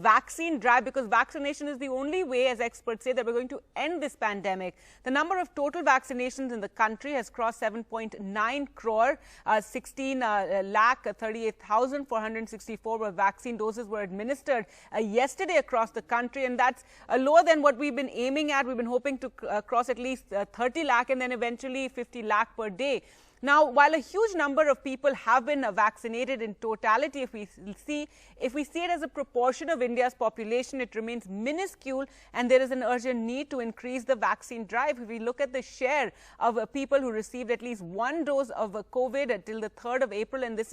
vaccine drive, because vaccination is the only way, as experts say, that we're going to end this pandemic. The number of total vaccinations in the country has crossed 7.9 crore. 16 lakh 38,464 vaccine doses were administered yesterday across the country, and that's lower than what we've been aiming at. We've been hoping to cross at least 30 lakh and then eventually 50 lakh per day. Now, while a huge number of people have been vaccinated in totality, if we see it as a proportion of India's population, it remains minuscule, and there is an urgent need to increase the vaccine drive. If we look at the share of people who received at least one dose of COVID until the 3rd of April, and these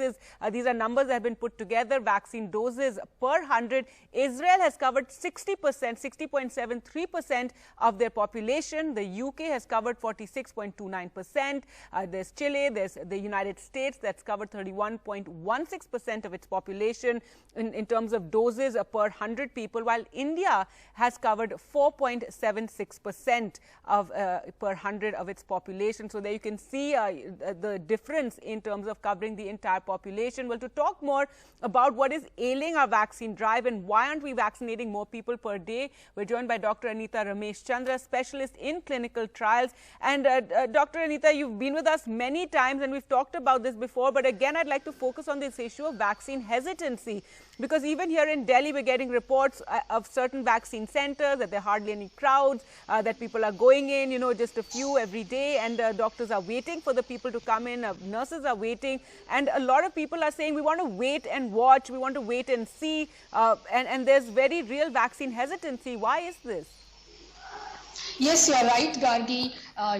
are numbers that have been put together, vaccine doses per 100, Israel has covered 60%, 60.73% of their population. The UK has covered 46.29%. There's Chile. There's the United States that's covered 31.16% of its population in terms of doses per 100 people, while India has covered 4.76% of per 100 of its population. So there you can see the difference in terms of covering the entire population. Well, to talk more about what is ailing our vaccine drive and why aren't we vaccinating more people per day, we're joined by Dr. Anita Ramesh Chandra, specialist in clinical trials. And Dr. Anita, you've been with us many times and we've talked about this before, but again I'd like to focus on this issue of vaccine hesitancy, because even here in Delhi we're getting reports of certain vaccine centers that there are hardly any crowds, that people are going in, just a few every day, and doctors are waiting for the people to come in, nurses are waiting, and a lot of people are saying we want to wait and watch, we want to wait and see, and there's very real vaccine hesitancy. Why is this? Yes, you're right, Gargi.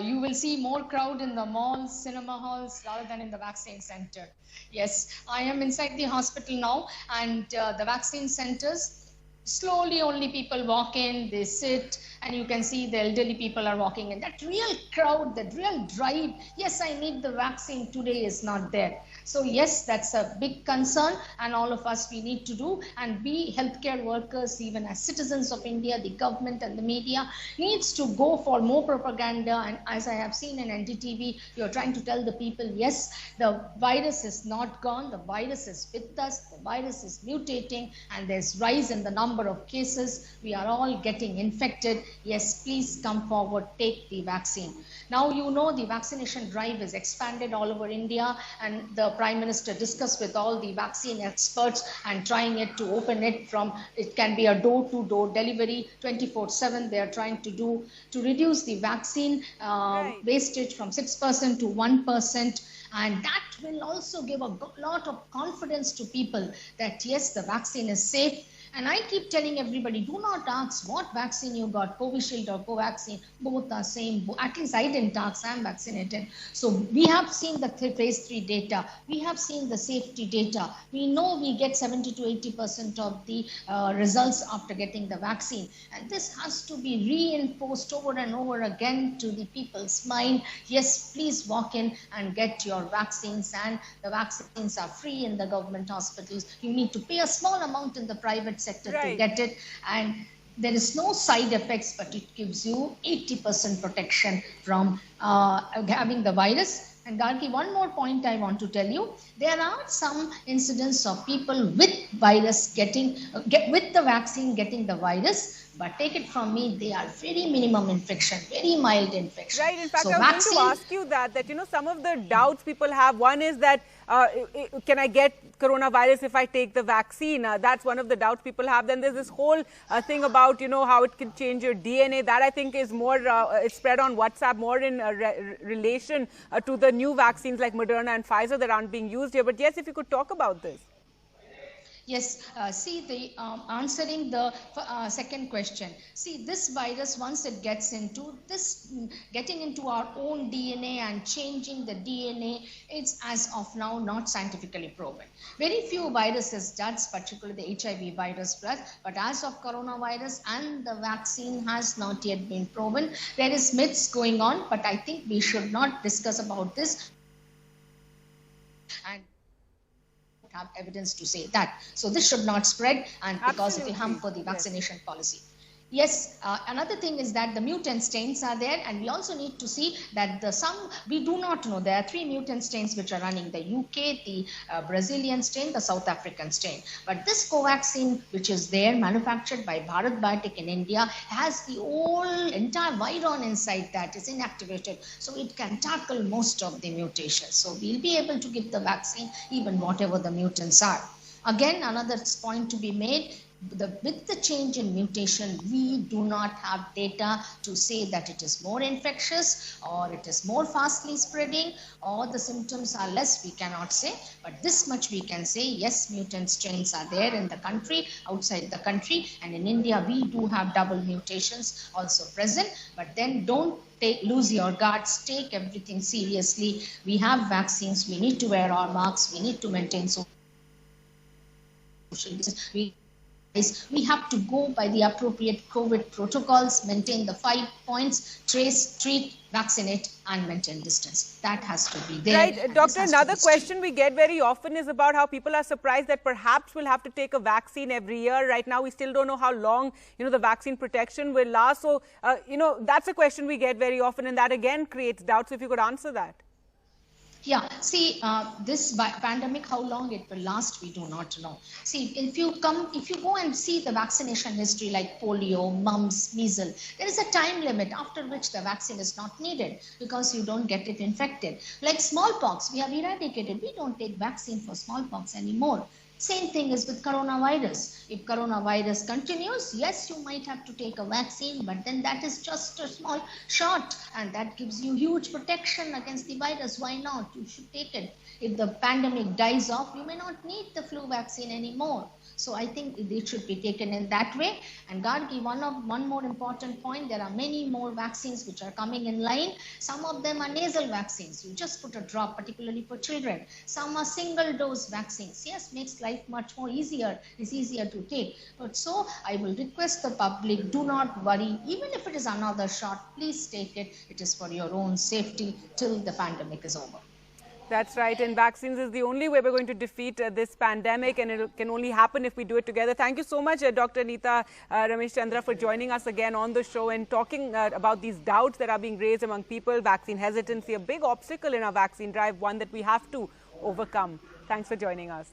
You will see more crowd in the malls, cinema halls, rather than in the vaccine center. Yes, I am inside the hospital now, and the vaccine centers, slowly only people walk in, they sit, and you can see the elderly people are walking in. That real crowd, that real drive, yes, I need the vaccine today, is not there. So yes, that's a big concern, and all of us, we need to do, and we healthcare workers, even as citizens of India, the government and the media needs to go for more propaganda. And as I have seen in NDTV, you're trying to tell the people, yes, the virus is not gone, the virus is with us, the virus is mutating, and there's rise in the number of cases. We are all getting infected. Yes, please come forward, take the vaccine. Now, the vaccination drive is expanded all over India, and the Prime Minister discussed with all the vaccine experts and trying it to open it from, it can be a door-to-door delivery 24/7. They are trying to do to reduce the vaccine wastage from 6% to 1%. And that will also give a lot of confidence to people that yes, the vaccine is safe. And I keep telling everybody, do not ask what vaccine you got, Covishield or Covaxin, both are same. At least I didn't ask, I'm vaccinated. So we have seen the phase 3 data. We have seen the safety data. We know we get 70 to 80% of the results after getting the vaccine. And this has to be reinforced over and over again to the people's mind. Yes, please walk in and get your vaccines. And the vaccines are free in the government hospitals. You need to pay a small amount in the private sector to get it, and there is no side effects, but it gives you 80% protection from having the virus. And Gargi, one more point I want to tell you, there are some incidents of people with virus with the vaccine getting the virus, but take it from me, they are very minimum infection, very mild infection. Right, in fact, so I was going to ask you that some of the doubts people have, one is that can I get coronavirus if I take the vaccine? That's one of the doubts people have. Then there's this whole thing about, how it can change your DNA. That I think is more, it's spread on WhatsApp more in relation to the new vaccines like Moderna and Pfizer that aren't being used here. But yes, if you could talk about this. Yes, see, answering the second question. See, this virus, once it gets into this, getting into our own DNA and changing the DNA, it's as of now not scientifically proven. Very few viruses does, particularly the HIV virus plus, but as of coronavirus and the vaccine has not yet been proven. There is myths going on, but I think we should not discuss about this. And have evidence to say that. So this should not spread, and because of the harm for the vaccination policy. Yes, another thing is that the mutant strains are there, and we also need to see that we do not know. There are 3 mutant strains which are running: the UK, the Brazilian strain, the South African strain. But this Covaxin, which is there, manufactured by Bharat Biotech in India, has the whole entire viron inside that is inactivated, so it can tackle most of the mutations. So we'll be able to give the vaccine even whatever the mutants are. Again, another point to be made. With the change in mutation, we do not have data to say that it is more infectious or it is more fastly spreading or the symptoms are less. We cannot say, but this much we can say: yes, mutant strains are there in the country, outside the country, and in India we do have double mutations also present. But then don't lose your guards, take everything seriously. We have vaccines, we need to wear our masks, we need to maintain social distance. We have to go by the appropriate COVID protocols, maintain the 5 points: trace, treat, vaccinate, and maintain distance. That has to be there. Right, Doctor, another question we get very often is about how people are surprised that perhaps we'll have to take a vaccine every year. Right now, we still don't know how long, the vaccine protection will last. So, that's a question we get very often, and that again creates doubts. So if you could answer that. Yeah, see, this pandemic, how long it will last, we do not know. See, if you go and see the vaccination history like polio, mumps, measles, there is a time limit after which the vaccine is not needed because you don't get it infected. Like smallpox, we have eradicated. We don't take vaccine for smallpox anymore. Same thing is with coronavirus. If coronavirus continues, yes, you might have to take a vaccine, but then that is just a small shot and that gives you huge protection against the virus. Why not? You should take it. If the pandemic dies off, you may not need the flu vaccine anymore. So I think it should be taken in that way. And Gargi, one more important point, there are many more vaccines which are coming in line. Some of them are nasal vaccines. You just put a drop, particularly for children. Some are single dose vaccines. Yes, makes life much more easier. It's easier to take. But so I will request the public, do not worry. Even if it is another shot, please take it. It is for your own safety till the pandemic is over. That's right, and vaccines is the only way we're going to defeat this pandemic, and it can only happen if we do it together. Thank you so much, Dr. Neeta Ramesh Chandra, for joining us again on the show and talking about these doubts that are being raised among people. Vaccine hesitancy, a big obstacle in our vaccine drive, one that we have to overcome. Thanks for joining us.